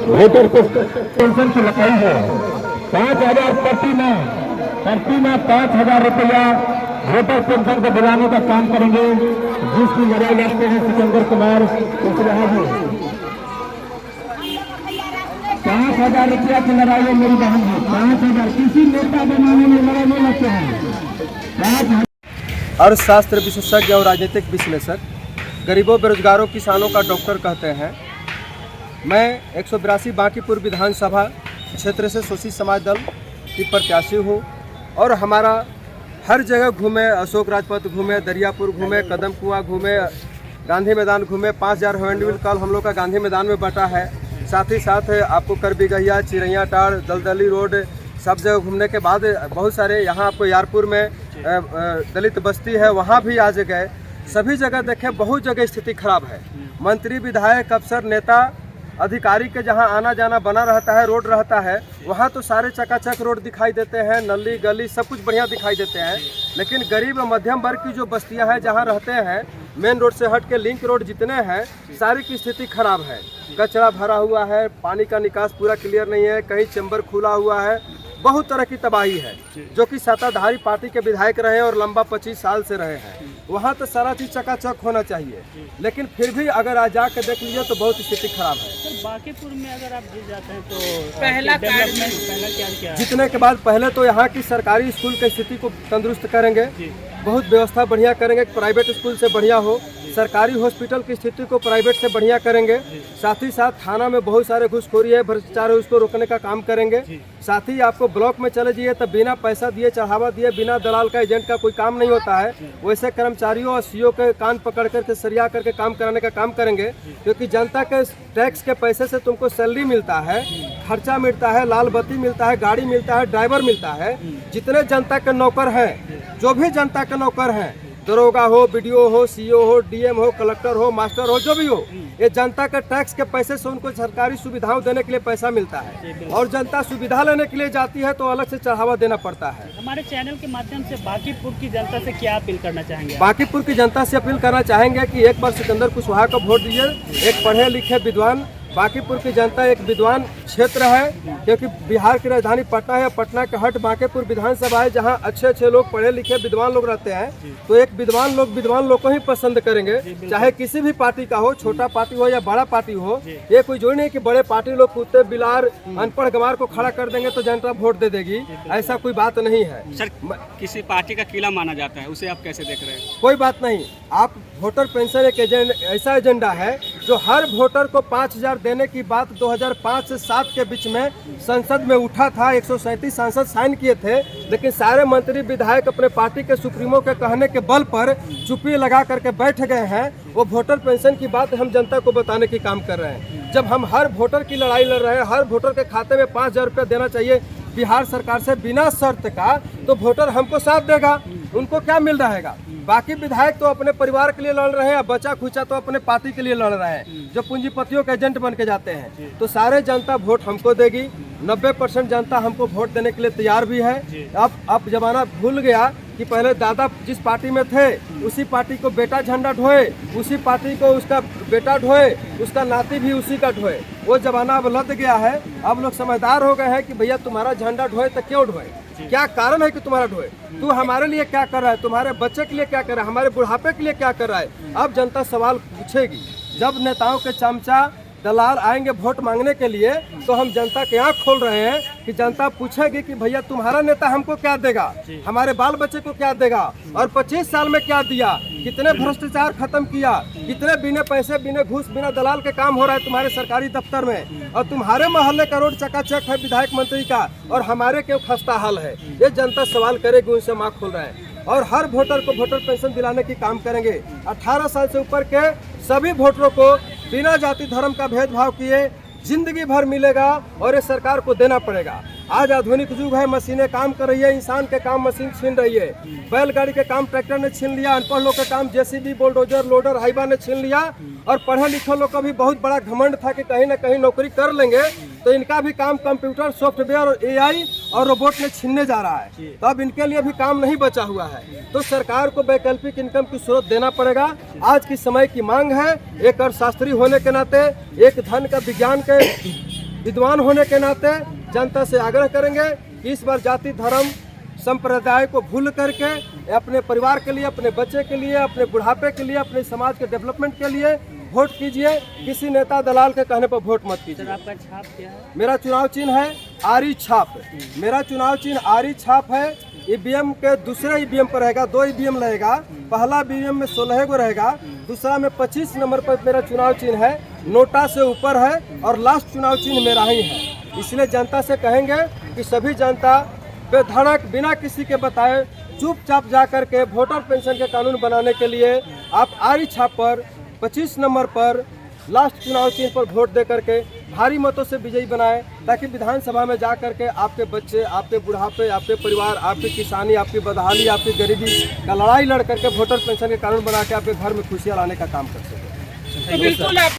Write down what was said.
Voter को pension की लगाई है 5,000 प्रति माह 5,000 रुपया वोटर पेंशन को दिलाने का काम करेंगे, जिसकी लड़ाई लड़ते हैं सिकंदर कुमार कुशवाहा जी। 5,000 रुपया की लड़ाई है मेरी बहन जी, 5,000 किसी नेता बनाने में लड़ाई नहीं लगते हैं। अर्थशास्त्र विशेषज्ञ और राजनीतिक विश्लेषक, गरीबों बेरोजगारों किसानों का डॉक्टर कहते हैं। मैं 182 बांकीपुर विधानसभा क्षेत्र से शोषित समाज दल की प्रत्याशी हूँ और हमारा हर जगह घूमे, अशोक राजपथ घूमे, दरियापुर घूमे, कदम कुआं घूमे, गांधी मैदान घूमे। 5,000 हैंडविल कल हम लोग का गांधी मैदान में बटा है। साथ ही साथ आपको करबीगहिया, चिरैया टाड़, दलदली रोड सब जगह घूमने के बाद बहुत सारे यहाँ आपको यारपुर में दलित बस्ती है, वहाँ भी आज गए। सभी जगह देखें, बहुत जगह स्थिति खराब है। मंत्री, विधायक, अफसर, नेता, अधिकारी के जहां आना जाना बना रहता है, रोड रहता है, वहां तो सारे चकाचक रोड दिखाई देते हैं, नली गली सब कुछ बढ़िया दिखाई देते हैं। लेकिन गरीब और मध्यम वर्ग की जो बस्तियां हैं, जहां रहते हैं, मेन रोड से हट के लिंक रोड जितने हैं, सारी की स्थिति खराब है। कचरा भरा हुआ है, पानी का निकास पूरा क्लियर नहीं है, कहीं चैम्बर खुला हुआ है, बहुत तरह की तबाही है। जो कि सत्ताधारी पार्टी के विधायक रहे और लंबा 25 साल से रहे हैं, वहाँ तो सारा चीज चकाचक होना चाहिए। लेकिन फिर भी अगर आज जाकर देख लीजिए तो बहुत स्थिति खराब है। सर, बांकीपुर में अगर आप जीत जाते हैं तो पहला क्या जीतने के बाद पहले तो यहाँ की सरकारी स्कूल की स्थिति को तंदुरुस्त करेंगे, बहुत व्यवस्था बढ़िया करेंगे, प्राइवेट स्कूल से बढ़िया हो। सरकारी हॉस्पिटल की स्थिति को प्राइवेट से बढ़िया करेंगे। साथ ही साथ थाना में बहुत सारे घुसखोरी है, भ्रष्टाचार है, उसको रोकने का काम करेंगे। साथ ही आपको ब्लॉक में चले जाइए तो बिना पैसा दिए, चढ़ावा दिए, बिना दलाल का, एजेंट का कोई काम नहीं होता है। वैसे कर्मचारियों और सीओ के कान पकड़ करके सरिया करके काम कराने का काम करेंगे, क्योंकि जनता के टैक्स के पैसे से तुमको सैलरी मिलता है, खर्चा मिलता है, लाल बत्ती मिलता है, गाड़ी मिलता है, ड्राइवर मिलता है। जितने जनता के नौकर हैं, जो भी जनता के नौकर हैं, दरोगा हो, बीडीओ हो, सीओ हो, डीएम हो, कलेक्टर हो, मास्टर हो, जो भी हो, ये जनता के टैक्स के पैसे से उनको सरकारी सुविधाओं देने के लिए पैसा मिलता है। और जनता सुविधा लेने के लिए जाती है तो अलग से चढ़ावा देना पड़ता है। हमारे चैनल के माध्यम से बांकीपुर की जनता से क्या अपील करना चाहेंगे? बांकीपुर की जनता से अपील करना चाहेंगे कि एक बार सिकंदर कुशवाहा को वोट दीजिए। एक पढ़े लिखे विद्वान, बांकीपुर की जनता एक विद्वान क्षेत्र है, क्योंकि बिहार की राजधानी पटना है। पटना के हट बांकीपुर विधानसभा है, जहां अच्छे लोग, पढ़े लिखे विद्वान लोग रहते हैं। तो एक विद्वान लोग को ही पसंद करेंगे, चाहे किसी भी पार्टी का हो, छोटा पार्टी हो या बड़ा पार्टी हो। ये कोई जोड़ नहीं कि बड़े पार्टी लोग कुत्ते बिलार अनपढ़ गंवार को खड़ा कर देंगे तो जनता वोट दे देगी, ऐसा कोई बात नहीं है। सर, किसी पार्टी का किला माना जाता है, उसे आप कैसे देख रहे हैं? कोई बात नहीं, आप वोटर पेंशन एक ऐसा एजेंडा है जो हर वोटर को 5,000 देने की बात 2005 से 7 के बीच में संसद में उठा था। 137 सांसद साइन किए थे, लेकिन सारे मंत्री विधायक अपने पार्टी के सुप्रीमो के कहने के बल पर चुप्पी लगा करके बैठ गए हैं। वो वोटर पेंशन की बात हम जनता को बताने की काम कर रहे हैं। जब हम हर वोटर की लड़ाई लड़ रहे हैं, हर वोटर के खाते में 5,000 रुपया देना चाहिए बिहार सरकार से बिना शर्त का, तो वोटर हमको साथ देगा। उनको क्या मिल रहेगा? बाकी विधायक तो अपने परिवार के लिए लड़ रहे हैं, बचा खुचा तो अपने पार्टी के लिए लड़ रहे हैं, जो पूंजीपतियों के एजेंट बन के जाते हैं। तो सारे जनता वोट हमको देगी। 90% जनता हमको वोट देने के लिए तैयार भी है। अब जमाना भूल गया कि पहले दादा जिस पार्टी में थे उसी पार्टी को बेटा झंडा ढोए, उसी पार्टी को उसका बेटा ढोए, उसका नाती भी उसी का ढोए। वो जमाना अब लद गया है। अब लोग समझदार हो गए हैं कि भैया तुम्हारा झंडा ढोए तो क्यों ढोए, क्या कारण है कि तुम्हारा ढोए, तू हमारे लिए क्या कर रहा है, तुम्हारे बच्चे के लिए क्या कर रहा है, हमारे बुढ़ापे के लिए क्या कर रहा है। अब जनता सवाल पूछेगी। जब नेताओं के चमचा दलाल आएंगे वोट मांगने के लिए, तो हम जनता के आँख खोल रहे हैं कि जनता पूछेगी कि भैया तुम्हारा नेता हमको क्या देगा, हमारे बाल बच्चे को क्या देगा, और 25 साल में क्या दिया, कितने भ्रष्टाचार खत्म किया, कितने बिना पैसे, बिना घूस, बिना दलाल के काम हो रहा है तुम्हारे सरकारी दफ्तर में, और तुम्हारे मोहल्ले का रोड चकाचक है विधायक मंत्री का, और हमारे क्यों खस्ता हाल है। ये जनता सवाल करेगी, उनसे माँ खोल रहे हैं। और हर वोटर को वोटर पेंशन दिलाने की काम करेंगे। 18 साल से ऊपर के सभी वोटरों को बिना जाति धर्म का भेदभाव किए जिंदगी भर मिलेगा, और ये सरकार को देना पड़ेगा। आज आधुनिक युग है, मशीनें काम कर रही है, इंसान के काम मशीन छीन रही है। बैलगाड़ी के काम ट्रैक्टर ने छीन लिया, अनपढ़ लोग के काम जेसीबी, बुलडोजर, लोडर, हाइवा ने छीन लिया। और पढ़े लिखे लोग का भी बहुत बड़ा घमंड था कि कहीं ना कहीं नौकरी कर लेंगे, तो इनका भी काम कंप्यूटर, सॉफ्टवेयर और एआई और रोबोट ने छीनने जा रहा है। तो अब इनके लिए भी काम नहीं बचा हुआ है। तो सरकार को वैकल्पिक इनकम की स्रोत देना पड़ेगा। आज की समय की मांग है। एक अर्थशास्त्री होने के नाते, एक धन का विज्ञान के विद्वान होने के नाते जनता से आग्रह करेंगे कि इस बार जाति धर्म संप्रदाय को भूल करके अपने परिवार के लिए, अपने बच्चे के लिए, अपने बुढ़ापे के लिए, अपने समाज के डेवलपमेंट के लिए वोट कीजिए। किसी नेता दलाल के कहने पर वोट मत सर कीजिए। आपका छाप क्या है? मेरा चुनाव चिन्ह है आरी छाप। मेरा चुनाव चिन्ह आरी छाप है। ईवीएम के दूसरे ईवीएम पर रहेगा, 2 ईवीएम रहेगा। पहला ईवीएम में 16 गो रहेगा, दूसरा में 25 नंबर पर मेरा चुनाव चिन्ह है। नोटा से ऊपर है और लास्ट चुनाव चिन्ह मेरा ही है। इसलिए जनता से कहेंगे कि सभी जनता बेधड़क बिना किसी के बताए चुपचाप जा करके वोटर पेंशन के कानून बनाने के लिए आप आरी छाप पर 25 नंबर पर लास्ट चुनाव चिन्ह पर वोट दे करके भारी मतों से विजयी बनाएं, ताकि विधानसभा में जा करके आपके बच्चे, आपके बुढ़ापे, आपके परिवार, आपकी किसानी, आपकी बदहाली, आपकी गरीबी का लड़ाई लड़ करके वोटर पेंशन के कानून बना के आपके घर में खुशियाँ लाने का काम कर सकें। तो बिल्कुल आप